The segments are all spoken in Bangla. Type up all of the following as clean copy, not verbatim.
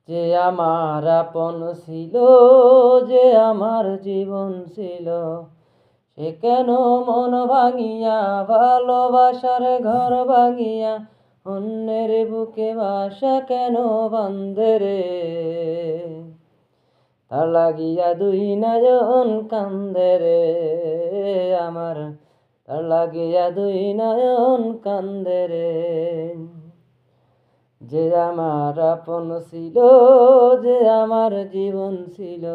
যে আমার আপন ছিল, যে আমার জীবন ছিল, সে কেন মন ভাঙিয়া ভালোবাসার ঘর ভাঙিয়া অন্যের বুকে বাসা কেন বান্ধে রে। তার লাগিয়া দুই নয়ন কান্দে রে আমার, তার লাগিয়া দুই নয়ন কান্দে রে। যে আমার আপন ছিল, যে আমার জীবন ছিল,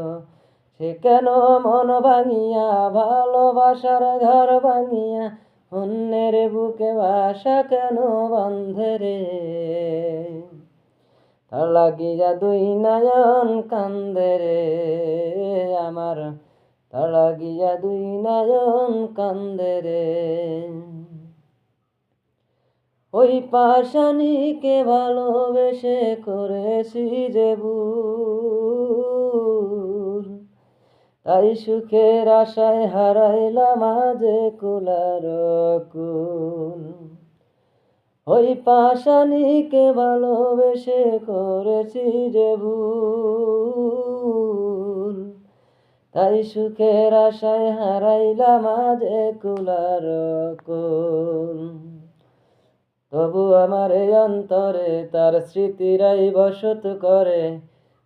সে কেন মন ভাঙিয়া ভালোবাসার ঘর ভাঙিয়া অন্যের বুকে বাসা কেন বান্ধে রে। তার লাগিয়া দুই নয়ন কান্দে রে আমার, তার লাগিয়া দুই নয়ন কান্দে রে। ওই পাষাণীকে ভালোবেসে করেছি যে ভুল, তাই সুখের আশায় হারাইলাম আজে কুলার কুল। ওই পাষাণীকে ভালোবেসে করেছি যে ভুল, তাই সুখের আশায় হারাইলাম আজে কুলার কুল। তবু আমার এই অন্তরে তার স্মৃতিরাই বসত করে,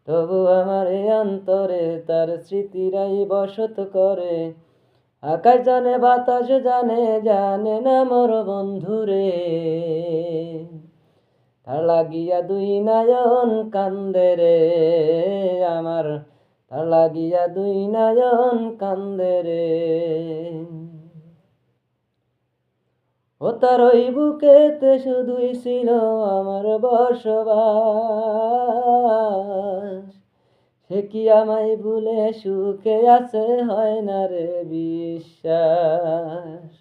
তবু আমার এই অন্তরে তার স্মৃতিরাই বসত করে। আকাশ জানে বাতাস জানে, জানে না মোর বন্ধুরে। তার লাগিয়া দুই নয়ন কান্দে রে আমার, তার লাগিয়া দুই নয়ন কান্দে রে। ও তার ওই বুকেতে শুধুই ছিল আমার বসবাস, সে কি আমায় ভুলে সুখে আছে হয় না রে বিশ্বাস।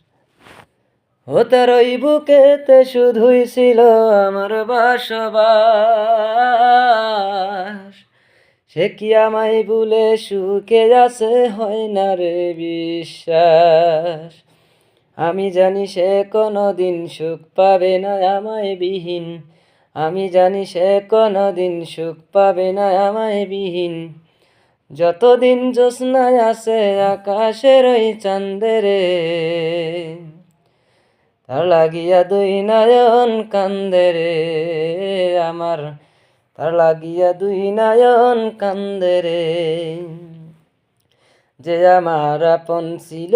ও তার ওই বুকেতে শুধুই ছিল আমার বসবাস, সে কি আমায় ভুলে সুখে আছে হয় না রে বিশ্বাস। আমি জানি সে কোনোদিন সুখ পাবে না আমায় বিহীন, আমি জানি সে কোনোদিন সুখ পাবে না আমায় বিহীন। যতদিন জ্যোৎস্নায় আছে আকাশের ওই চাঁদেরে, তার লাগিয়া দুই নয়ন কান্দে রে আমার, তার লাগিয়া দুই নয়ন কান্দে রে। যে আমার আপন ছিল,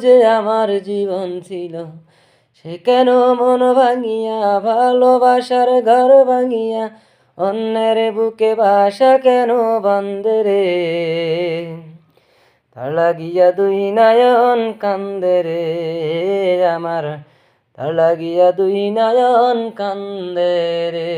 যে আমার জীবন ছিল, সে কেন মন ভাঙিয়া ভালোবাসার ঘর ভাঙিয়া অন্যের বুকে বাসা কেন বান্ধে রে। তার লাগিয়া দুই নয়ন কান্দে রে আমার, তার লাগিয়া দুই নয়ন কান্দে রে।